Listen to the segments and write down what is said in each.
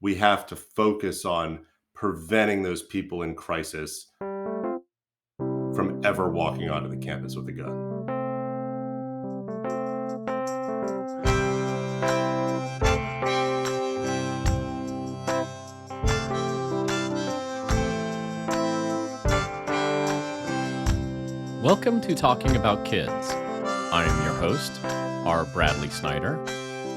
we have to focus on preventing those people in crisis from ever walking onto the campus with a gun. Welcome to Talking About Kids. I am your host, R. Bradley Snyder,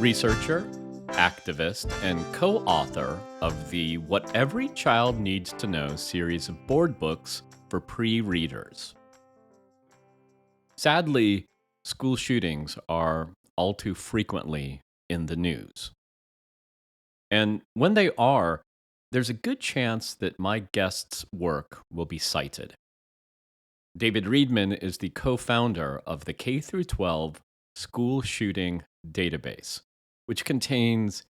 researcher, activist, and co-author of the What Every Child Needs to Know series of board books for pre-readers. Sadly, school shootings are all too frequently in the news. And when they are, there's a good chance that my guest's work will be cited. David Riedman is the co-founder of the K-12 School Shooting Database, which contains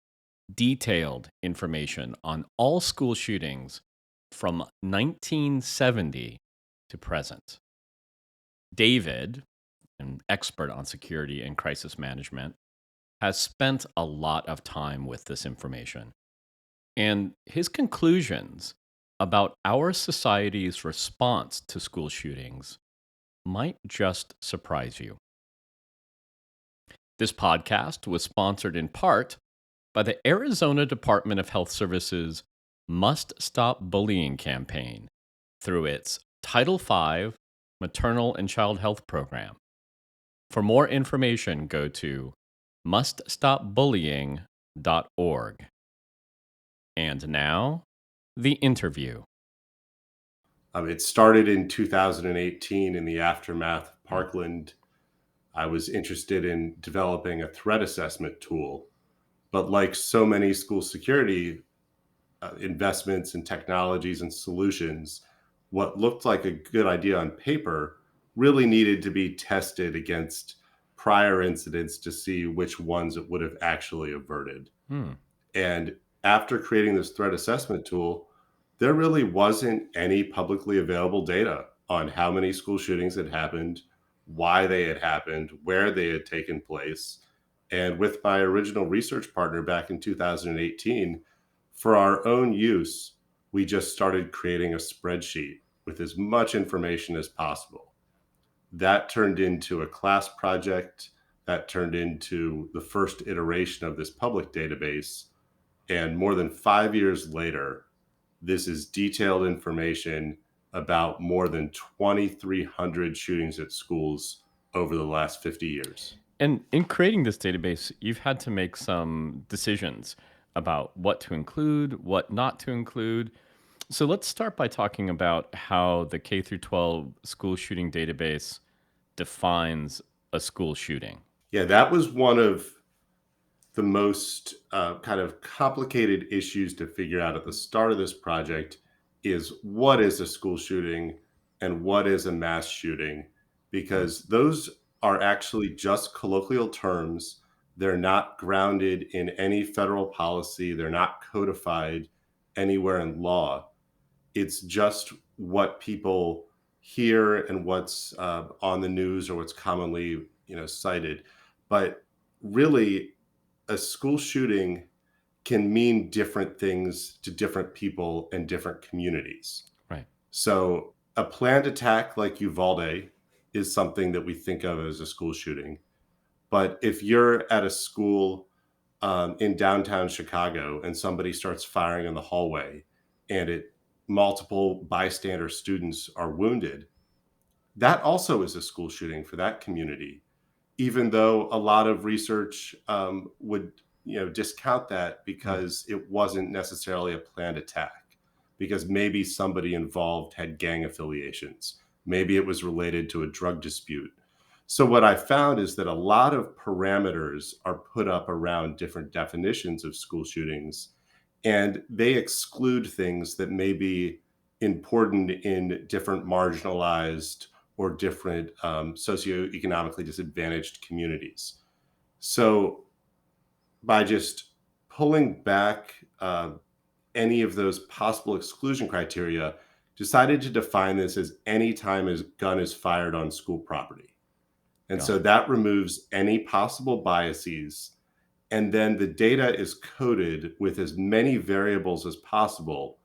detailed information on all school shootings from 1970 to present. David, an expert on security and crisis management, has spent a lot of time with this information. And his conclusions about our society's response to school shootings might just surprise you. This podcast was sponsored in part by the Arizona Department of Health Services Must Stop Bullying campaign through its Title V Maternal and Child Health Program. For more information, go to muststopbullying.org. And now, the interview. It started in 2018 in the aftermath of Parkland. I was interested in developing a threat assessment tool, but like so many school security investments and technologies and solutions, what looked like a good idea on paper really needed to be tested against prior incidents to see which ones it would have actually averted. Hmm. And after creating this threat assessment tool, there really wasn't any publicly available data on how many school shootings had happened, why they had happened, where they had taken place. And with my original research partner back in 2018, for our own use, we just started creating a spreadsheet with as much information as possible. That turned into a class project, that turned into the first iteration of this public database. And more than 5 years later, this is detailed information about more than 2,300 shootings at schools over the last 50 years. And in creating this database, you've had to make some decisions about what to include, what not to include. So let's start by talking about how the K through 12 school shooting database defines a school shooting. Yeah, that was one of the most kind of complicated issues to figure out at the start of this project is what is a school shooting and what is a mass shooting, because those are actually just colloquial terms. They're not grounded in any federal policy. They're not codified anywhere in law. It's just what people hear and what's on the news or what's commonly, cited. But really, a school shooting can mean different things to different people and different communities. Right. So a planned attack like Uvalde is something that we think of as a school shooting. But if you're at a school in downtown Chicago and somebody starts firing in the hallway and multiple bystander students are wounded, that also is a school shooting for that community, even though a lot of research would discount that because it wasn't necessarily a planned attack, because maybe somebody involved had gang affiliations, maybe it was related to a drug dispute. So what I found is that a lot of parameters are put up around different definitions of school shootings, and they exclude things that may be important in different marginalized or different socioeconomically disadvantaged communities. So by just pulling back any of those possible exclusion criteria, decided to define this as any time a gun is fired on school property. And Got so it. that removes any possible biases. and then the data is coded with as many variables as possible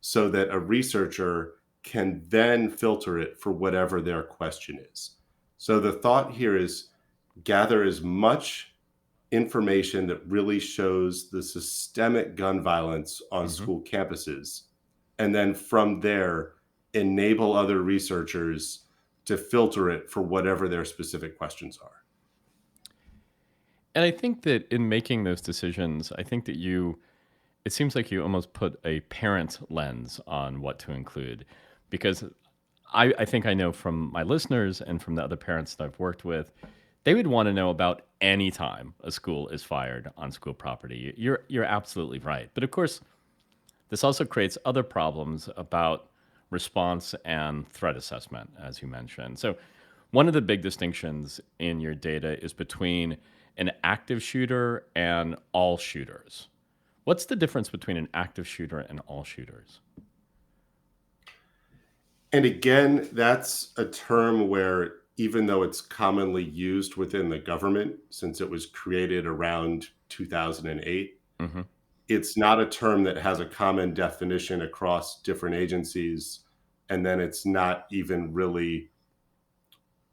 so that a researcher can then filter it for whatever their question is. So the thought here is gather as much information that really shows the systemic gun violence on Hmm. school campuses, and then from there, enable other researchers to filter it for whatever their specific questions are. And I think that in making those decisions, I think that it seems like you almost put a parent lens on what to include. Because I think I know from my listeners and from the other parents that I've worked with, they would want to know about any time a school is fired on school property. You're absolutely right. But of course, this also creates other problems about response and threat assessment, as you mentioned. So, one of the big distinctions in your data is between an active shooter and all shooters. What's the difference between an active shooter and all shooters? And again, that's a term where even though it's commonly used within the government since it was created around 2008, Hmm. it's not a term that has a common definition across different agencies, and then it's not even really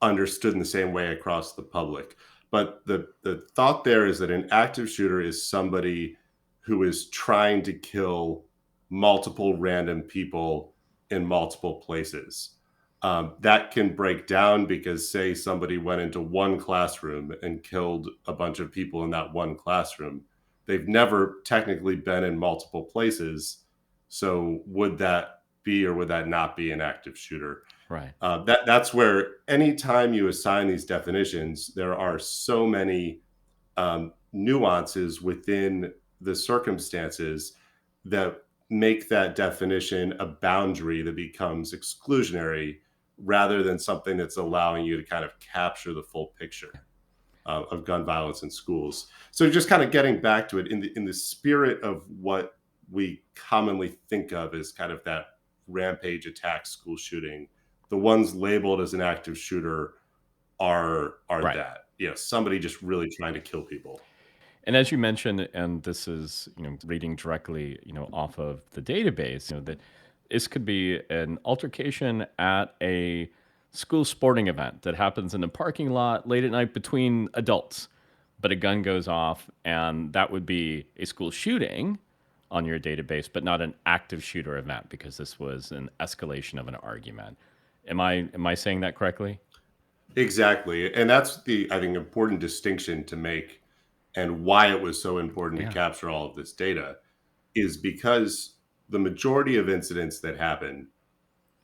understood in the same way across the public. But the thought there is that an active shooter is somebody who is trying to kill multiple random people in multiple places. That can break down because, say, somebody went into one classroom and killed a bunch of people in that one classroom. They've never technically been in multiple places. So, would that be or would that not be an active shooter? Right. That's where anytime you assign these definitions, there are so many nuances within the circumstances that make that definition a boundary that becomes exclusionary rather than something that's allowing you to kind of capture the full picture of gun violence in schools. So just kind of getting back to it in the spirit of what we commonly think of as kind of that rampage attack school shooting, the ones labeled as an active shooter are Right. that. Somebody just really trying to kill people. And as you mentioned, and this is, reading directly, off of the database, that this could be an altercation at a school sporting event that happens in a parking lot late at night between adults, but a gun goes off, and that would be a school shooting on your database, but not an active shooter event because this was an escalation of an argument. Am I saying that correctly? Exactly. And that's the, I think, important distinction to make and why it was so important to Yeah. capture all of this data is because the majority of incidents that happen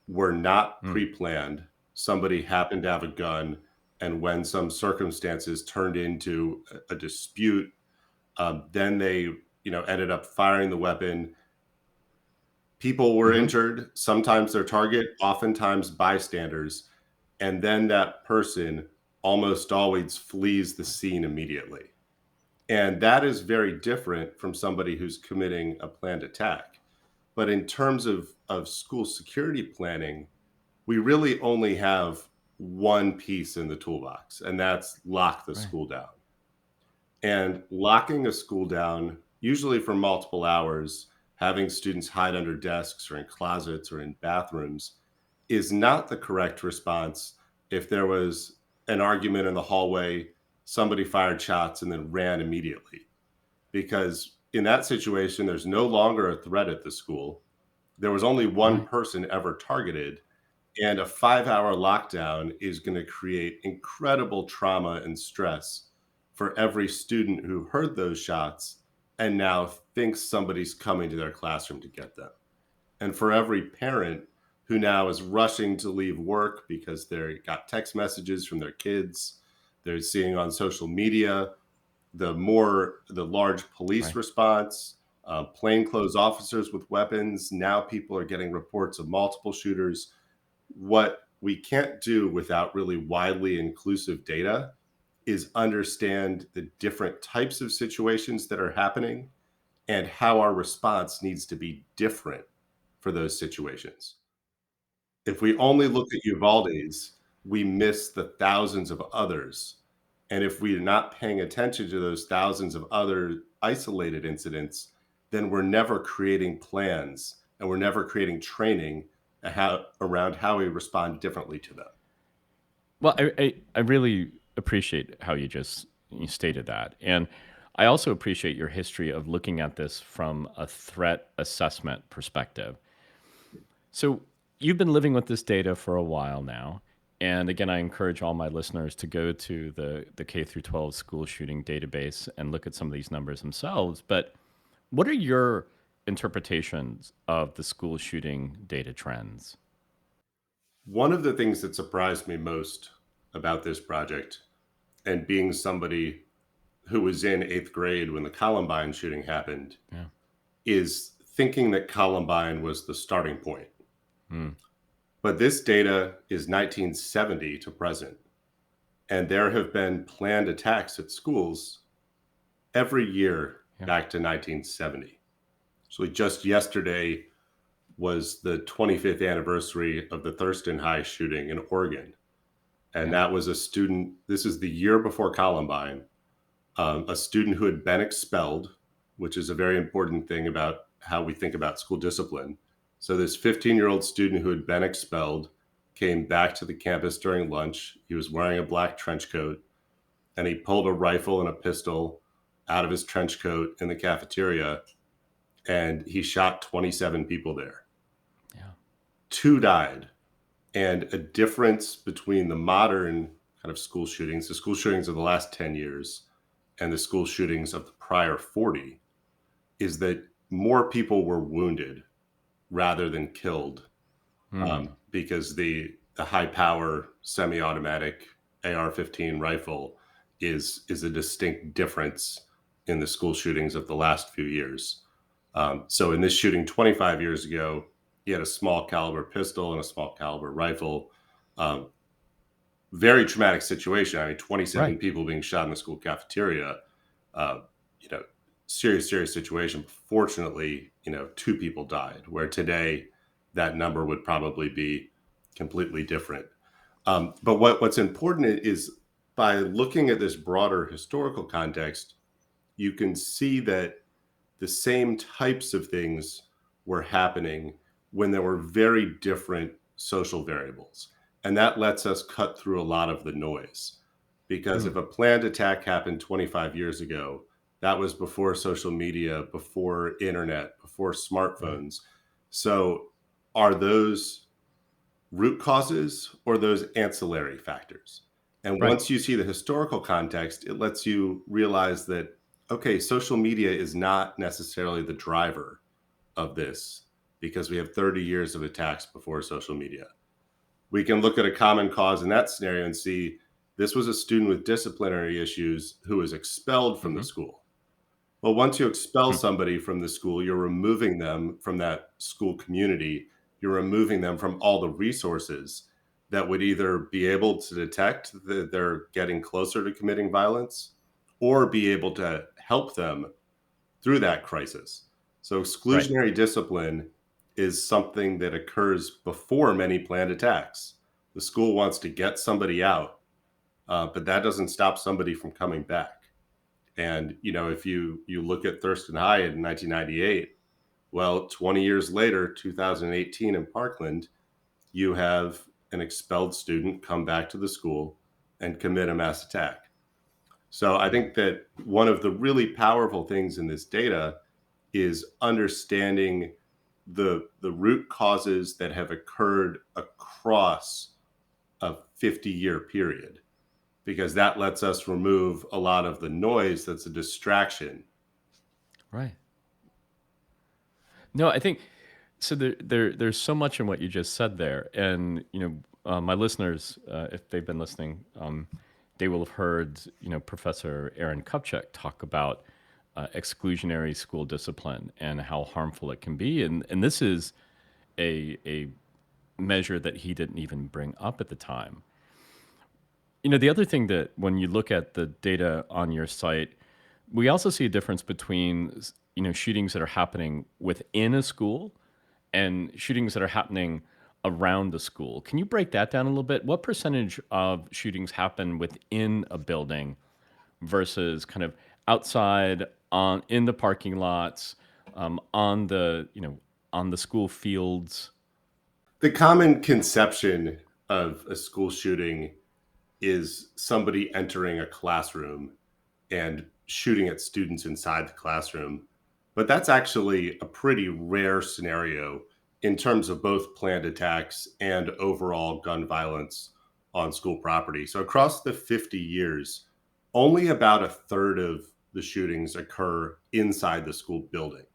were not Mm. pre-planned. Somebody happened to have a gun, and when some circumstances turned into a dispute, then they, ended up firing the weapon. People were Hmm. injured, sometimes their target, oftentimes bystanders, and then that person almost always flees the scene immediately. And that is very different from somebody who's committing a planned attack. But in terms of school security planning, we really only have one piece in the toolbox, and that's lock the Right. school down. And locking a school down, usually for multiple hours, having students hide under desks or in closets or in bathrooms, is not the correct response if there was an argument in the hallway, somebody fired shots and then ran immediately. Because in that situation, there's no longer a threat at the school. There was only one Right. person ever targeted, and a 5-hour lockdown is going to create incredible trauma and stress for every student who heard those shots and now thinks somebody's coming to their classroom to get them. And for every parent who now is rushing to leave work because they got text messages from their kids, they're seeing on social media, the large police Right. response, plainclothes officers with weapons. Now people are getting reports of multiple shooters. What we can't do without really widely inclusive data is understand the different types of situations that are happening and how our response needs to be different for those situations. If we only look at Uvalde's, we miss the thousands of others. And if we're not paying attention to those thousands of other isolated incidents, then we're never creating plans and we're never creating training around how we respond differently to them. Well, I really appreciate how you stated that. And I also appreciate your history of looking at this from a threat assessment perspective. So you've been living with this data for a while now. And again, I encourage all my listeners to go to the K through 12 school shooting database and look at some of these numbers themselves. But what are your interpretations of the school shooting data trends? One of the things that surprised me most about this project, and being somebody who was in eighth grade when the Columbine shooting happened, Yeah. is thinking that Columbine was the starting point. Mm, But this data is 1970 to present, and there have been planned attacks at schools every year yeah. back to 1970. So just yesterday was the 25th anniversary of the Thurston High shooting in Oregon. And Yeah. that was a student, this is the year before Columbine, a student who had been expelled, which is a very important thing about how we think about school discipline. So, this 15-year-old student who had been expelled came back to the campus during lunch. He was wearing a black trench coat and he pulled a rifle and a pistol out of his trench coat in the cafeteria and he shot 27 people there. Yeah. Two died. And a difference between the modern kind of school shootings, the school shootings of the last 10 years, and the school shootings of the prior 40, is that more people were wounded rather than killed, Mm, because the high power semi-automatic AR-15 rifle is a distinct difference in the school shootings of the last few years. So in this shooting 25 years ago, he had a small caliber pistol and a small caliber rifle. Um, Very traumatic situation. I mean, 27 right. people being shot in the school cafeteria. Uh, you know, serious situation. Fortunately, two people died. Where today, that number would probably be completely different. But what's important is by looking at this broader historical context, you can see that the same types of things were happening when there were very different social variables. And that lets us cut through a lot of the noise. Because if Mm, a planned attack happened 25 years ago, that was before social media, before internet, before right. smartphones. So are those root causes or those ancillary factors? And Right. once you see the historical context, it lets you realize that, okay, social media is not necessarily the driver of this because we have 30 years of attacks before social media. We can look at a common cause in that scenario and see this was a student with disciplinary issues who was expelled from the Hmm. school. Well, once you expel Hmm. somebody from the school, you're removing them from that school community. You're removing them from all the resources that would either be able to detect that they're getting closer to committing violence or be able to help them through that crisis. So, Right. exclusionary discipline is something that occurs before many planned attacks. The school wants to get somebody out, but that doesn't stop somebody from coming back. And if you look at Thurston High in 1998, well, 20 years later, 2018 in Parkland, you have an expelled student come back to the school and commit a mass attack. So I Yeah. think that one of the really powerful things in this data is understanding the root causes that have occurred across a 50-year period, because that lets us remove a lot of the noise that's a distraction. Right. No, I think so. There's so much in what you just said there, and my listeners, if they've been listening, they will have heard Professor Aaron Kupchak talk about exclusionary school discipline and how harmful it can be, and this is a measure that he didn't even bring up at the time. The other thing that when you look at the data on your site, we also see a difference between shootings that are happening within a school and shootings that are happening around the school. Can you break that down a little bit? What percentage of shootings happen within a building versus kind of outside on in the parking lots, on the on the school fields? The common conception of a school shooting is somebody entering a classroom and shooting at students inside the classroom. But that's actually a pretty rare scenario in terms of both planned attacks and overall gun violence on school property. So, across the 50 years, only about a third of the shootings occur inside the school building.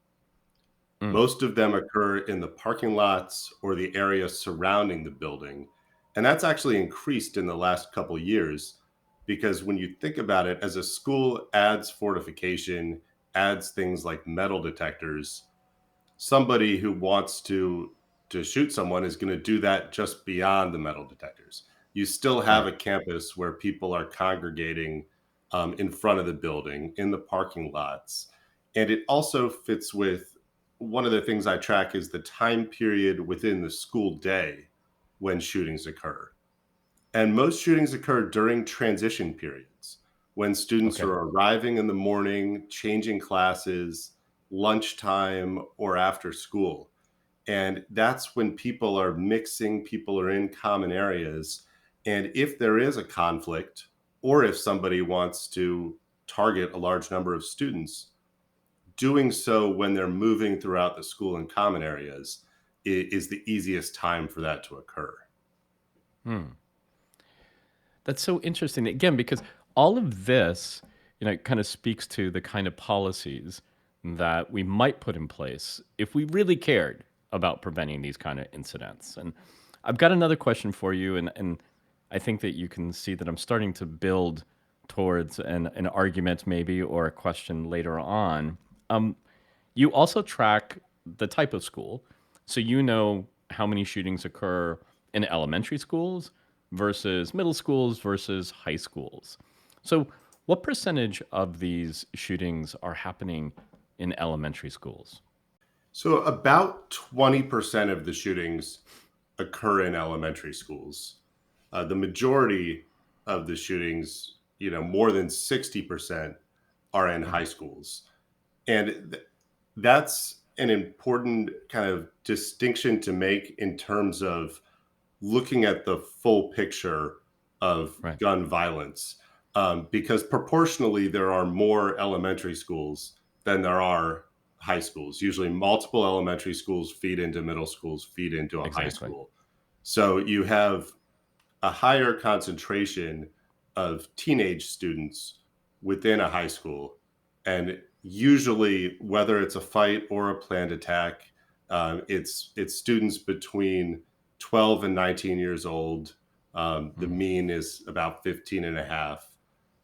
Mm, Most of them occur in the parking lots or the area surrounding the building. And that's actually increased in the last couple years because when you think about it, as a school adds fortification, adds things like metal detectors, somebody who wants to shoot someone is going to do that just beyond the metal detectors. You still have right. a campus where people are congregating in front of the building, in the parking lots, and it also fits with one of the things I track is the time period within the school day when shootings occur. And most shootings occur during transition periods when students Okay. are arriving in the morning, changing classes, lunchtime, or after school. And that's when people are mixing, people are in common areas. And if there is a conflict, or if somebody wants to target a large number of students, doing so when they're moving throughout the school in common areas is the easiest time for that to occur. Hmm. That's so interesting again because all of this, kind of speaks to the kind of policies that we might put in place if we really cared about preventing these kind of incidents. And I've got another question for you, and I think that you can see that I'm starting to build towards an argument maybe or a question later on. You also track the type of school. So you know how many shootings occur in elementary schools versus middle schools versus high schools. So, what percentage of these shootings are happening in elementary schools? So, about 20% of the shootings occur in elementary schools. The majority of the shootings, more than 60% are in Mm, high schools. And that's an important kind of distinction to make in terms of looking at the full picture of right. gun violence, because proportionally there are more elementary schools than there are high schools. Usually, multiple elementary schools feed into middle schools, feed into a high Exactly. school. So you have a higher concentration of teenage students within a high school. And usually, whether it's a fight or a planned attack, it's students between 12 and 19 years old. The Mm, mean is about 15 and a half.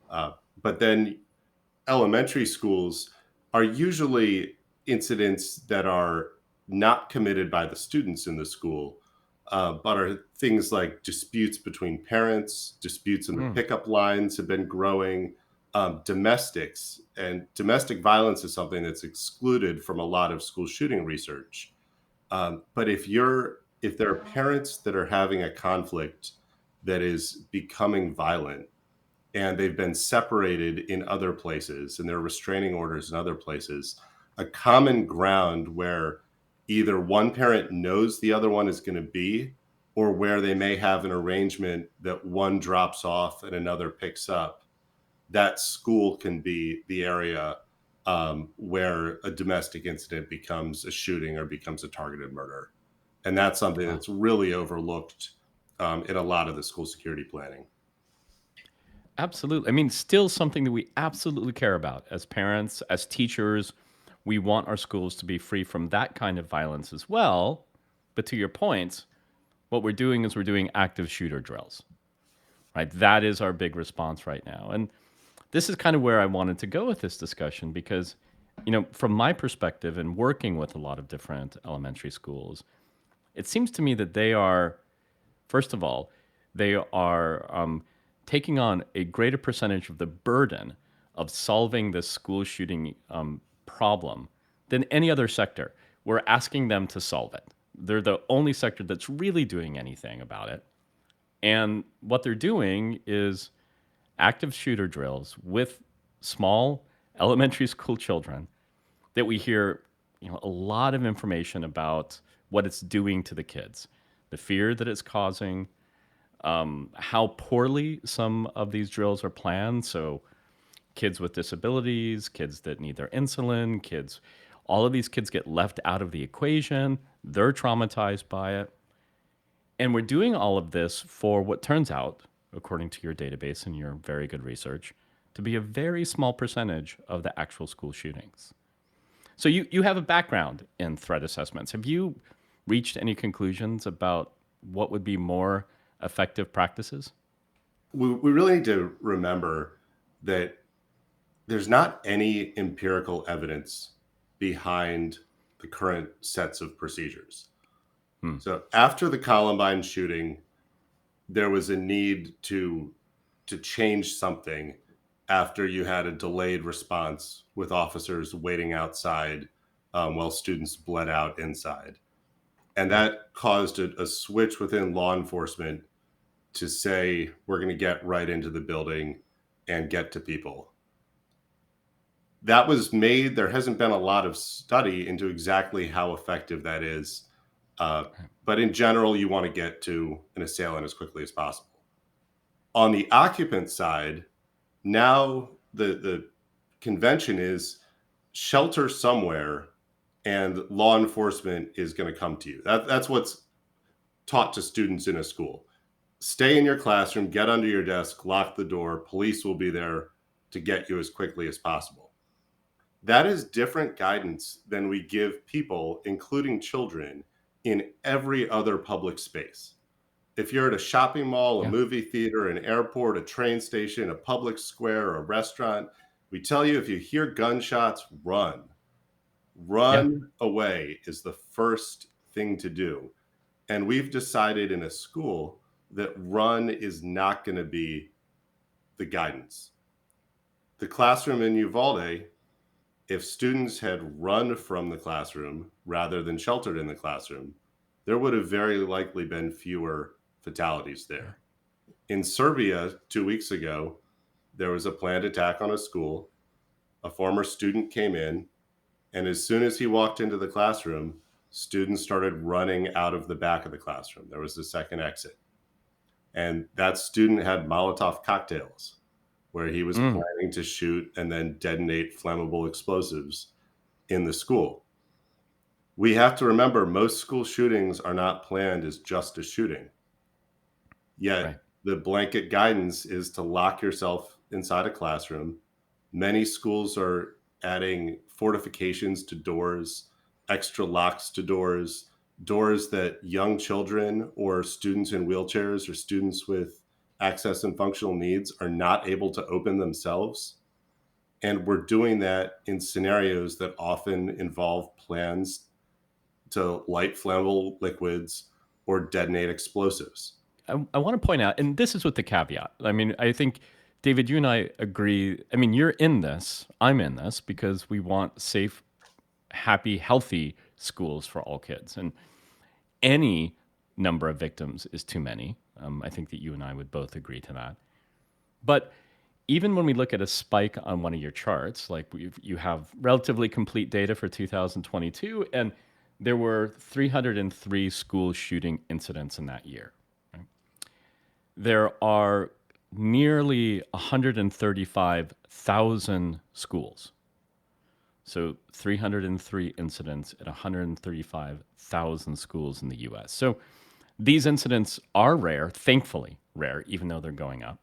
Uh, but then elementary schools are usually incidents that are not committed by the students in the school, but are things like disputes between parents, disputes in the mm, pickup lines have been growing, domestics, and domestic violence is something that's excluded from a lot of school shooting research. But if there are parents that are having a conflict that is becoming violent, and they've been separated in other places and there are restraining orders in other places, a common ground where either one parent knows the other one is going to be, or where they may have an arrangement that one drops off and another picks up, that school can be the area where a domestic incident becomes a shooting or becomes a targeted murder. And that's something wow. that's really overlooked in a lot of the school security planning. Absolutely. I mean, still something that we absolutely care about as parents, as teachers. We want our schools to be free from that kind of violence as well. But to your point, what we're doing is we're doing active shooter drills, right? That is our big response right now. And this is kind of where I wanted to go with this discussion because, from my perspective and working with a lot of different elementary schools, it seems to me that they are, first of all, they are taking on a greater percentage of the burden of solving this school shooting problem than any other sector. We're asking them to solve it. They're the only sector that's really doing anything about it. And what they're doing is active shooter drills with small elementary school children that we hear, a lot of information about what it's doing to the kids, the fear that it's causing, how poorly some of these drills are planned. So kids with disabilities, kids that need their insulin, kids, all of these kids get left out of the equation. They're traumatized by it. And we're doing all of this for what turns out, according to your database and your very good research, to be a very small percentage of the actual school shootings. So you have a background in threat assessments. Have you reached any conclusions about what would be more effective practices? We really need to remember that there's not any empirical evidence behind the current sets of procedures. Hmm. So after the Columbine shooting, there was a need to change something after you had a delayed response with officers waiting outside while students bled out inside. And Right. that caused a switch within law enforcement to say, we're going to get right into the building and get to people. That was made. There hasn't been a lot of study into exactly how effective that is. Uh, but in general, you want to get to an assailant as quickly as possible. On the occupant side, now the convention is shelter somewhere and law enforcement is going to come to you. That's what's taught to students in a school. Stay in your classroom, get under your desk, lock the door. Police will be there to get you as quickly as possible. That is different guidance than we give people, including children, in every other public space. If you're at a shopping mall, a Yeah. movie theater, an airport, a train station, a public square, a restaurant, we tell you if you hear gunshots, run. Yeah. Run away is the first thing to do. And we've decided in a school that run is not going to be the guidance. The classroom in Uvalde, if students had run from the classroom rather than sheltered in the classroom, there would have very likely been fewer fatalities there. In Serbia 2 weeks ago, there was a planned attack on a school. A former student came in, and as soon as he walked into the classroom, students started running out of the back of the classroom. There was the second exit. And that student had Molotov cocktails where he was Mm. planning to shoot and then detonate flammable explosives in the school. We have to remember most school shootings are not planned as just a shooting. Yet Right. the blanket guidance is to lock yourself inside a classroom. Many schools are adding fortifications to doors, extra locks to doors, doors that young children or students in wheelchairs or students with access and functional needs are not able to open themselves. And we're doing that in scenarios that often involve plans to light flammable liquids or detonate explosives. I want to point out, and this is with the caveat. I mean, I think, David, you and I agree. I mean, you're in this, I'm in this because we want safe, happy, healthy schools for all kids. And any number of victims is too many. I think that you and I would both agree to that. But even when we look at a spike on one of your charts, like you have relatively complete data for 2022, and there were 303 school shooting incidents in that year. Right? There are nearly 135,000 schools. So 303 incidents at 135,000 schools in the US. So these incidents are rare, thankfully rare, even though they're going up.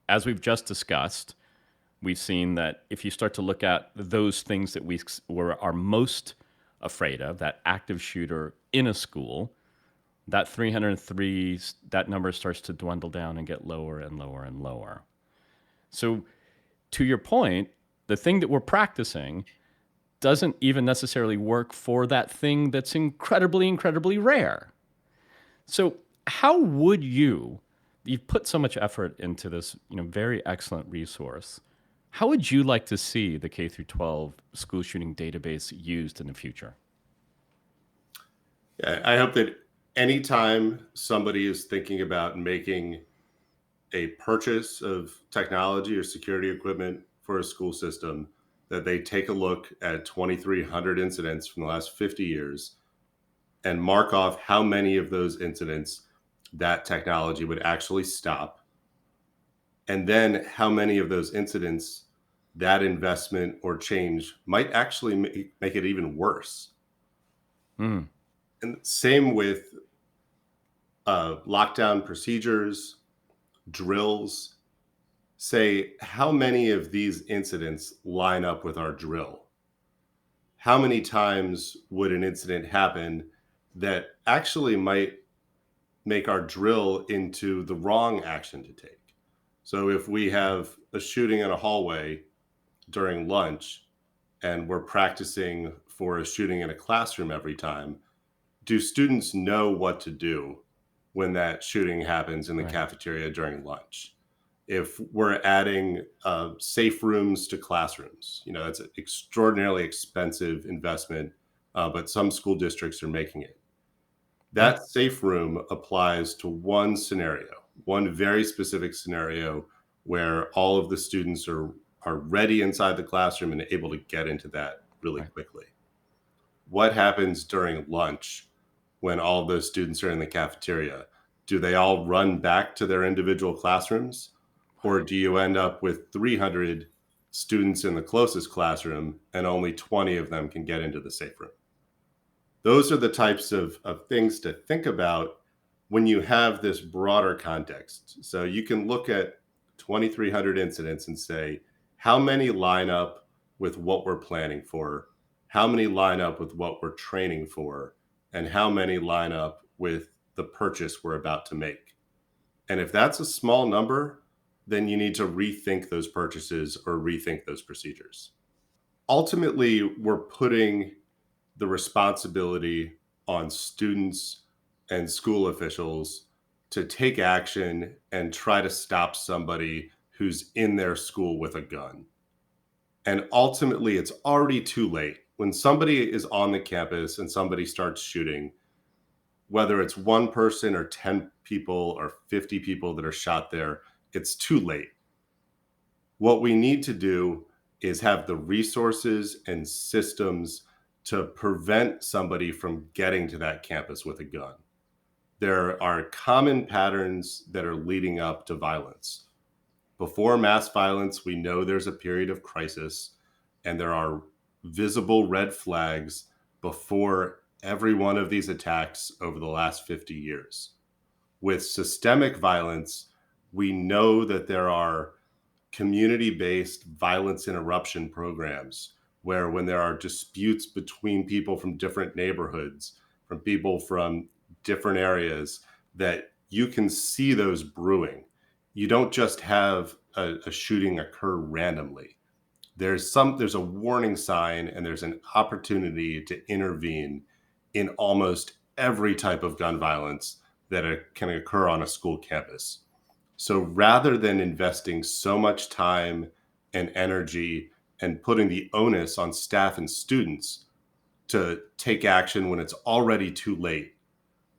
As we've just discussed, we've seen that if you start to look at those things that are most afraid of, that active shooter in a school, that 303, that number starts to dwindle down and get lower and lower and lower. So, to your point, the thing that we're practicing doesn't even necessarily work for that thing that's incredibly, incredibly rare. So, how would you've put so much effort into this, very excellent resource. How would you like to see the K through 12 school shooting database used in the future? I hope that anytime somebody is thinking about making a purchase of technology or security equipment for a school system, that they take a look at 2,300 incidents from the last 50 years and mark off how many of those incidents that technology would actually stop, and then how many of those incidents that investment or change might actually make it even worse. Mm, And same with lockdown procedures, drills. Say, how many of these incidents line up with our drill? How many times would an incident happen that actually might make our drill into the wrong action to take? So if we have a shooting in a hallway during lunch and we're practicing for a shooting in a classroom every time, do students know what to do when that shooting happens in the right. cafeteria during lunch? If we're adding safe rooms to classrooms, that's an extraordinarily expensive investment, but some school districts are making it. Yeah. That safe room applies to one scenario, one very specific scenario where all of the students are ready inside the classroom and able to get into that really Right. quickly. What happens during lunch when all of those students are in the cafeteria? Do they all run back to their individual classrooms? Or Right. do you end up with 300 students in the closest classroom and only 20 of them can get into the safe room? Those are the types of things to think about when you have this broader context. So you can look at 2,300 incidents and say, how many line up with what we're planning for? How many line up with what we're training for? And how many line up with the purchase we're about to make? And if that's a small number, then you need to rethink those purchases or rethink those procedures. Ultimately, we're putting the responsibility on students and school officials to take action and try to stop somebody who's in their school with a gun. And ultimately, it's already too late. When somebody is on the campus and somebody starts shooting, whether it's one person or 10 people or 50 people that are shot there, it's too late. What we need to do is have the resources and systems to prevent somebody from getting to that campus with a gun. There are common patterns that are leading up to violence. Before mass violence, we know there's a period of crisis, and there are visible red flags before every one of these attacks over the last 50 years. With systemic violence, we know that there are community-based violence interruption programs where when there are disputes between people from different neighborhoods, from people from different areas, that you can see those brewing. You don't just have a shooting occur randomly. There's a warning sign and there's an opportunity to intervene in almost every type of gun violence that can occur on a school campus. So rather than investing so much time and energy and putting the onus on staff and students to take action when it's already too late,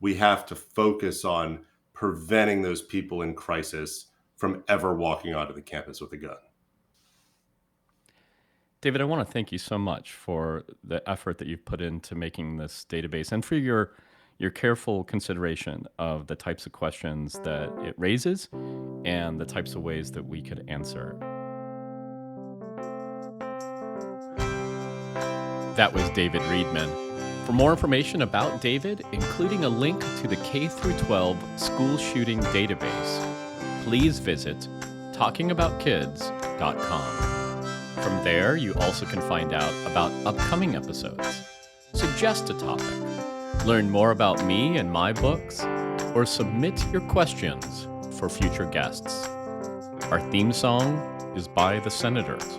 we have to focus on preventing those people in crisis from ever walking onto the campus with a gun. David, I want to thank you so much for the effort that you've put into making this database and for your careful consideration of the types of questions that it raises and the types of ways that we could answer. That was David Riedman. For more information about David, including a link to the K through 12 school shooting database, please visit talkingaboutkids.com. From there, you also can find out about upcoming episodes, suggest a topic, learn more about me and my books, or submit your questions for future guests. Our theme song is by The Senators.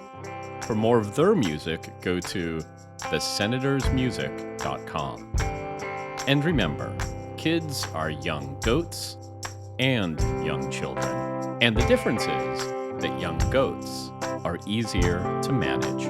For more of their music, go to thesenatorsmusic.com. And remember, kids are young goats and young children. And the difference is that young goats are easier to manage.